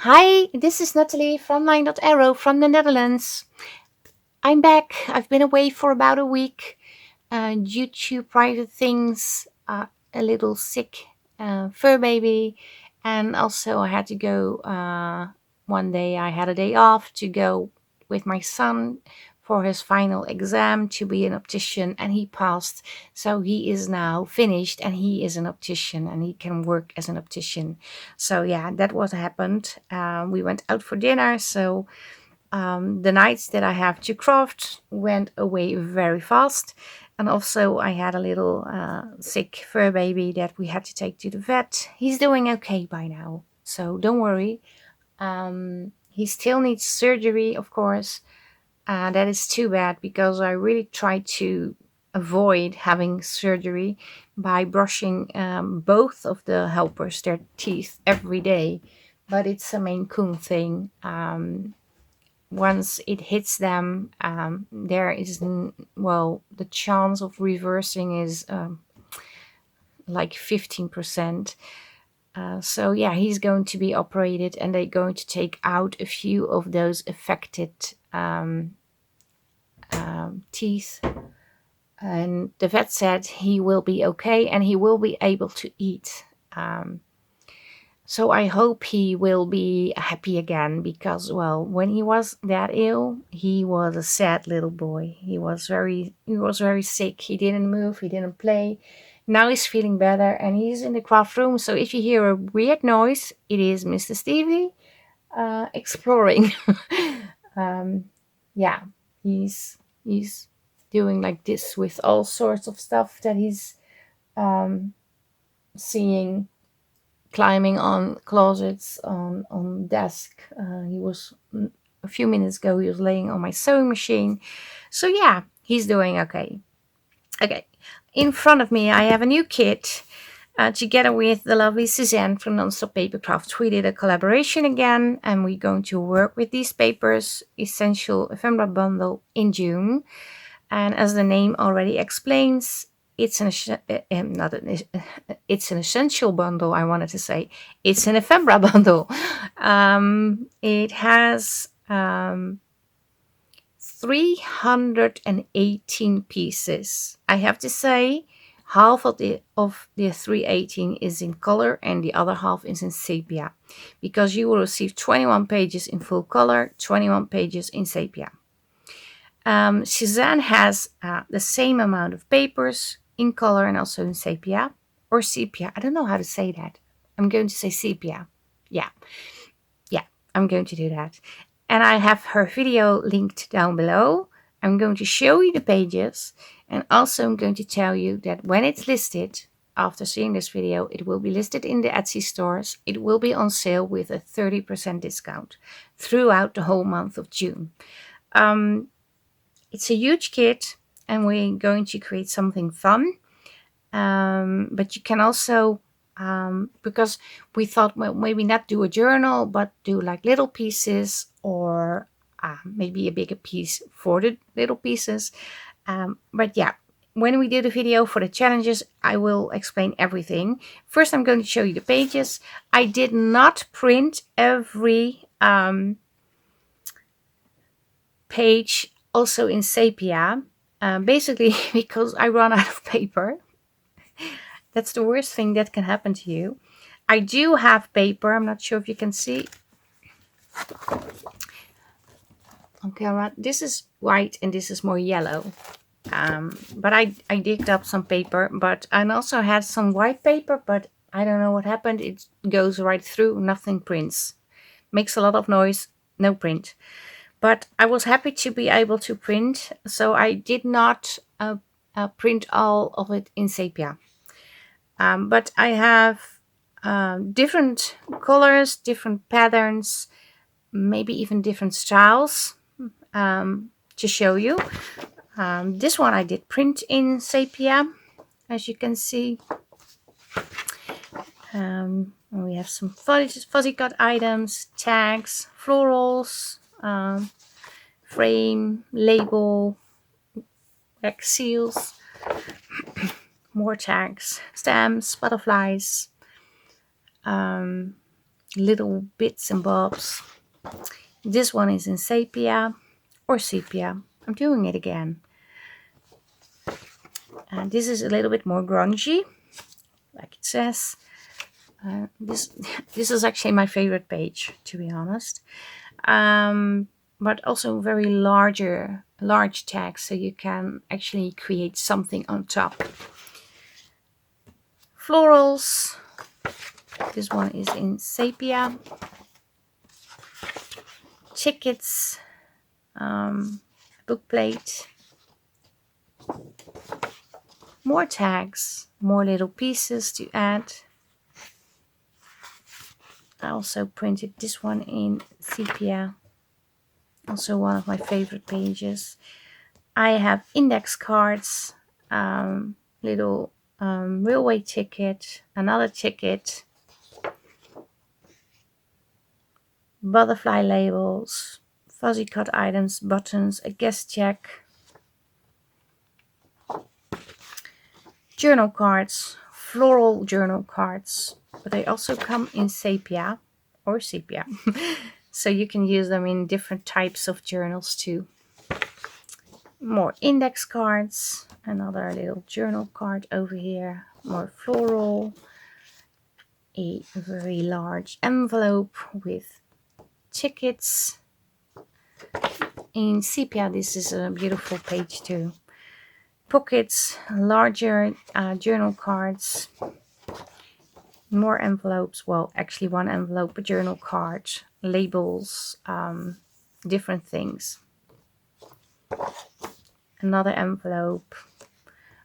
Hi, this is Nathalie from LineDotArrow from the Netherlands. I'm back. I've been away for about a week due to private things, a little sick fur baby, and also I had to go one day. I had a day off to go with my son for his final exam to be an optician, and he passed. So he is now finished, and he is an optician, and he can work as an optician. So yeah, that what happened. We went out for dinner, so the nights that I have to craft went away very fast. And also I had a little sick fur baby that we had to take to the vet. He's doing okay by now, so don't worry. He still needs surgery, of course. That is too bad because I really tried to avoid having surgery by brushing both of the helpers, their teeth, every day. But it's a Maine Coon thing. Once it hits them, there is, well, the chance of reversing is like 15%. So yeah, he's going to be operated and they're going to take out a few of those affected teeth. And the vet said he will be okay and he will be able to eat. So I hope he will be happy again because, well, when he was that ill, he was a sad little boy. He was very sick. He didn't move. He didn't play. Now he's feeling better and he's in the craft room. So if you hear a weird noise, it is Mr. Stevie exploring. Yeah, he's doing like this with all sorts of stuff that he's seeing, climbing on closets, on desk. He was a few minutes ago. He was laying on my sewing machine. So yeah, he's doing okay. Okay, in front of me I have a new kit. Together with the lovely Suzanne from Nonstop Papercrafts, we did a collaboration again, and we're going to work with these papers, Essential Ephemera Bundle, in June. And as the name already explains, it's it's an essential bundle. I wanted to say it's an ephemera bundle. It has 318 pieces. I have to say, half of the 318 is in color and the other half is in sepia, because you will receive 21 pages in full color, 21 pages in sepia. Suzanne has the same amount of papers in color and also in sepia, or sepia. I don't know how to say that. I'm going to say sepia. Yeah, yeah, I'm going to do that. And I have her video linked down below. I'm going to show you the pages, and also I'm going to tell you that when it's listed, after seeing this video, it will be listed in the Etsy stores. It will be on sale with a 30% discount throughout the whole month of June. It's a huge kit and we're going to create something fun. But you can also, because we thought, well, maybe not do a journal, but do like little pieces, or maybe a bigger piece for the little pieces. But yeah, when we do the video for the challenges, I will explain everything. First, I'm going to show you the pages. I did not print every page also in sepia, basically because I run out of paper. That's the worst thing that can happen to you. I do have paper. I'm not sure if you can see on camera. This is white and this is more yellow. But I digged up some paper, but I also had some white paper, but I don't know what happened. It goes right through, nothing prints. Makes a lot of noise, no print. But I was happy to be able to print, so I did not print all of it in sepia. But I have different colors, different patterns, maybe even different styles to show you. This one I did print in sepia, as you can see. We have some fuzzy cut items, tags, florals, frame, label, wax seals, more tags, stamps, butterflies, little bits and bobs. This one is in sepia or sepia. I'm doing it again. And this is a little bit more grungy, like it says. This is actually my favorite page, to be honest. But also very large text, so you can actually create something on top. Florals. This one is in sepia. Tickets. Book plate. More tags. More little pieces to add. I also printed this one in sepia. Also one of my favorite pages. I have index cards. Little railway ticket. Another ticket. Butterfly labels, fuzzy cut items, buttons, a guest check, journal cards, floral journal cards, but they also come in sepia or sepia, so you can use them in different types of journals too. More index cards, another little journal card over here, more floral, a very large envelope with tickets. In sepia, this is a beautiful page too. Pockets, larger journal cards, more envelopes. Well, actually one envelope, a journal card, labels, different things. Another envelope,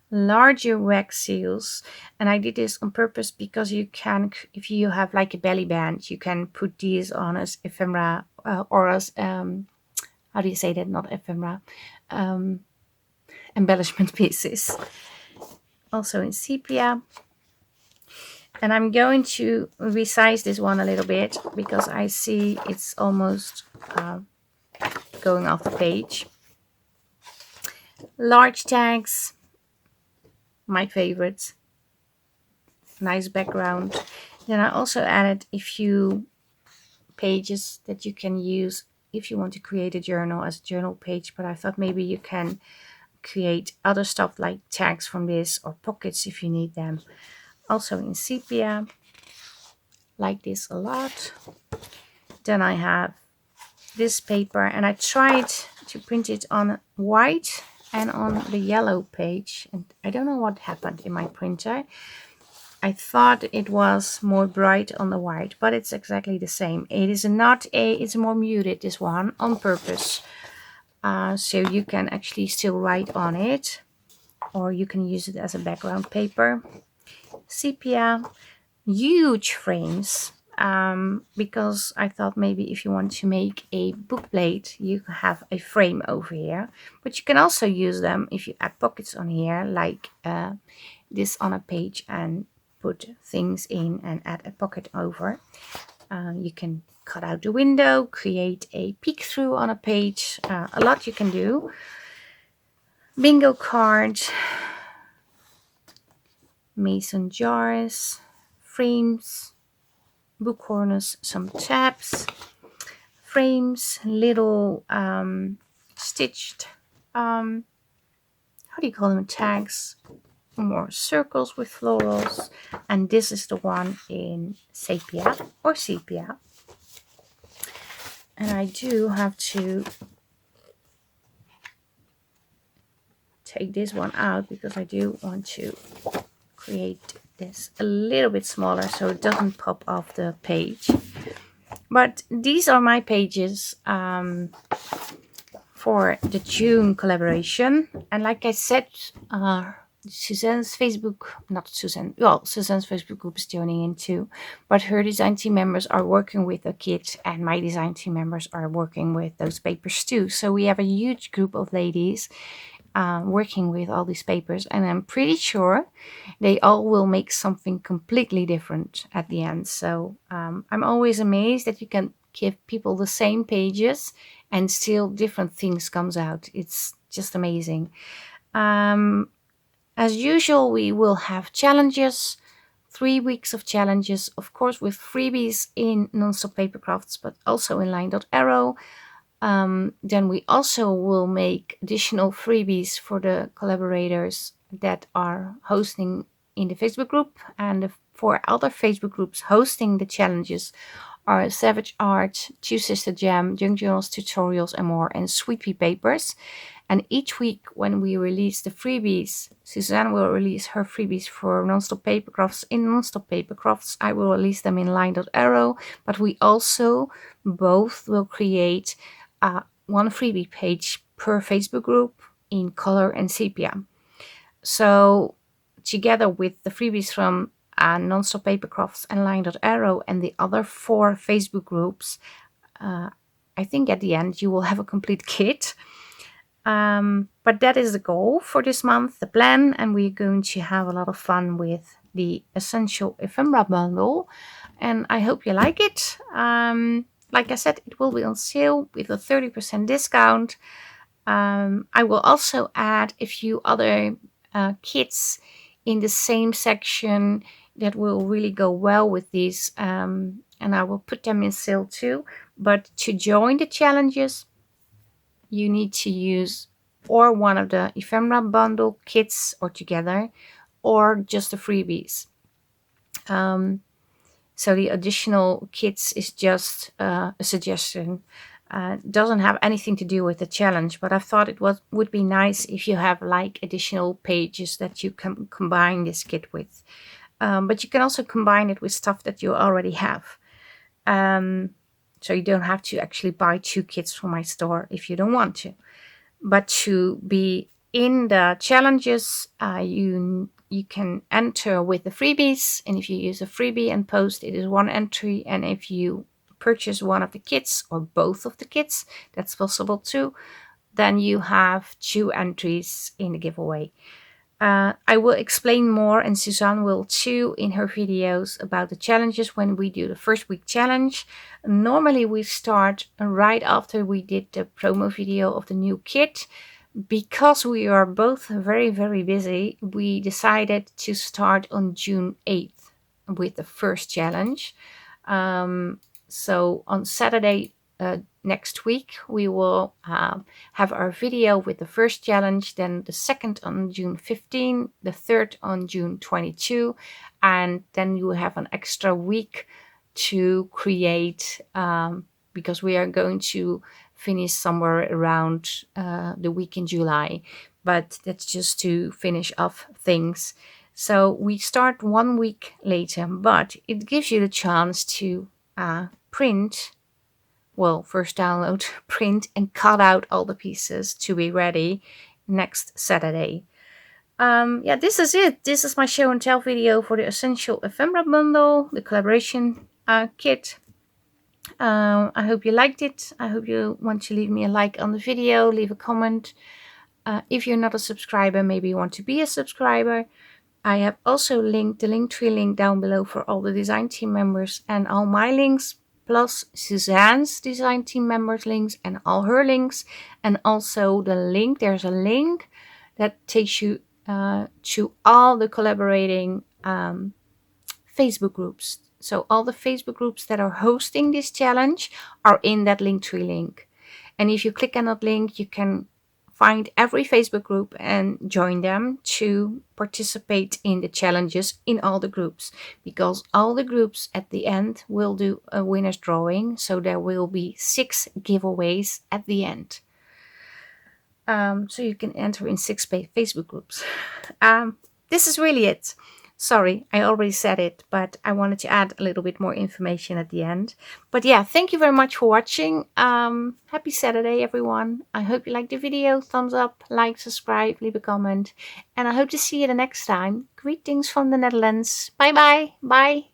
larger wax seals. And I did this on purpose because you can, if you have like a belly band, you can put these on as ephemera or as, how do you say that? Not ephemera. Embellishment pieces. Also in sepia. And I'm going to resize this one a little bit because I see it's almost going off the page. Large tags, my favorites. Nice background. Then I also added a few pages that you can use if you want to create a journal as a journal page, but I thought maybe you can create other stuff like tags from this or pockets if you need them. Also in sepia, like this a lot. Then I have this paper, and I tried to print it on white and on the yellow page, and I don't know what happened in my printer. I thought it was more bright on the white, but it's exactly the same. It is not it's more muted, this one, on purpose. So you can actually still write on it, or you can use it as a background paper. Sepia, huge frames, because I thought maybe if you want to make a book plate, you have a frame over here, but you can also use them if you add pockets on here, like this on a page, and put things in and add a pocket over. You can cut out the window, create a peek through on a page, a lot you can do. Bingo card, mason jars, frames, book corners, some tabs, frames, little stitched, how do you call them, tags, more circles with florals, and this is the one in sepia or sepia. And I do have to take this one out because I do want to create this a little bit smaller so it doesn't pop off the page. But these are my pages for the June collaboration. And like I said, Suzanne's Facebook, not Suzanne, well, Suzanne's Facebook group is joining in too, but her design team members are working with a kit, and my design team members are working with those papers too. So we have a huge group of ladies working with all these papers, and I'm pretty sure they all will make something completely different at the end. So I'm always amazed that you can give people the same pages and still different things comes out. It's just amazing. As usual, we will have challenges 3 weeks of challenges, of course, with freebies in Nonstop Papercrafts, but also in Line.arrow. Then we also will make additional freebies for the collaborators that are hosting in the Facebook group, and the 4 other Facebook groups hosting the challenges are Savage Art, Two Sister Jam, Junk Journals, Tutorials and more, and Sweet Pea Papers. And each week when we release the freebies, Suzanne will release her freebies for Nonstop Papercrafts in Nonstop Papercrafts. I will release them in Line.arrow, but we also both will create one freebie page per Facebook group in color and sepia. So together with the freebies from Nonstop Papercrafts and Line.arrow and the other 4 Facebook groups, I think at the end you will have a complete kit. But that is the goal for this month, the plan, and we're going to have a lot of fun with the Essential Ephemera Bundle, and I hope you like it. Like I said, it will be on sale with a 30% discount. I will also add a few other kits in the same section that will really go well with these, and I will put them in sale too. But to join the challenges, you need to use or one of the ephemera bundle kits or together, or just the freebies. So the additional kits is just a suggestion. Doesn't have anything to do with the challenge, but I thought it would be nice if you have like additional pages that you can combine this kit with. But you can also combine it with stuff that you already have. So you don't have to actually buy 2 kits from my store if you don't want to. But to be in the challenges, you can enter with the freebies, and if you use a freebie and post, it is 1 entry, and if you purchase one of the kits or both of the kits, that's possible too, then you have 2 entries in the giveaway. I will explain more, and Suzanne will too in her videos, about the challenges when we do the first week challenge. Normally we start right after we did the promo video of the new kit. Because we are both very, very busy, we decided to start on June 8th with the first challenge. So on Saturday next week, we will have our video with the first challenge, then the second on June 15, the third on June 22, and then you will have an extra week to create, because we are going to finish somewhere around the week in July, but that's just to finish off things. So we start 1 week later, but it gives you the chance to print, well, first download, print and cut out all the pieces to be ready next Saturday. Yeah, this is it. This is my show and tell video for the Essential Ephemera Bundle, the collaboration kit. I hope you liked it. I hope you want to leave me a like on the video, leave a comment. If you're not a subscriber, maybe you want to be a subscriber. I have also linked the Linktree link down below for all the design team members and all my links, plus Suzanne's design team members links and all her links, and also the link, there's a link that takes you to all the collaborating Facebook groups. So all the Facebook groups that are hosting this challenge are in that Linktree link. And if you click on that link, you can find every Facebook group and join them to participate in the challenges in all the groups, because all the groups at the end will do a winner's drawing. So there will be 6 giveaways at the end. So you can enter in 6 Facebook groups. This is really it. Sorry, I already said it, but I wanted to add a little bit more information at the end. But yeah, thank you very much for watching. Happy Saturday, everyone. I hope you liked the video. Thumbs up, like, subscribe, leave a comment. And I hope to see you the next time. Greetings from the Netherlands. Bye-bye. Bye.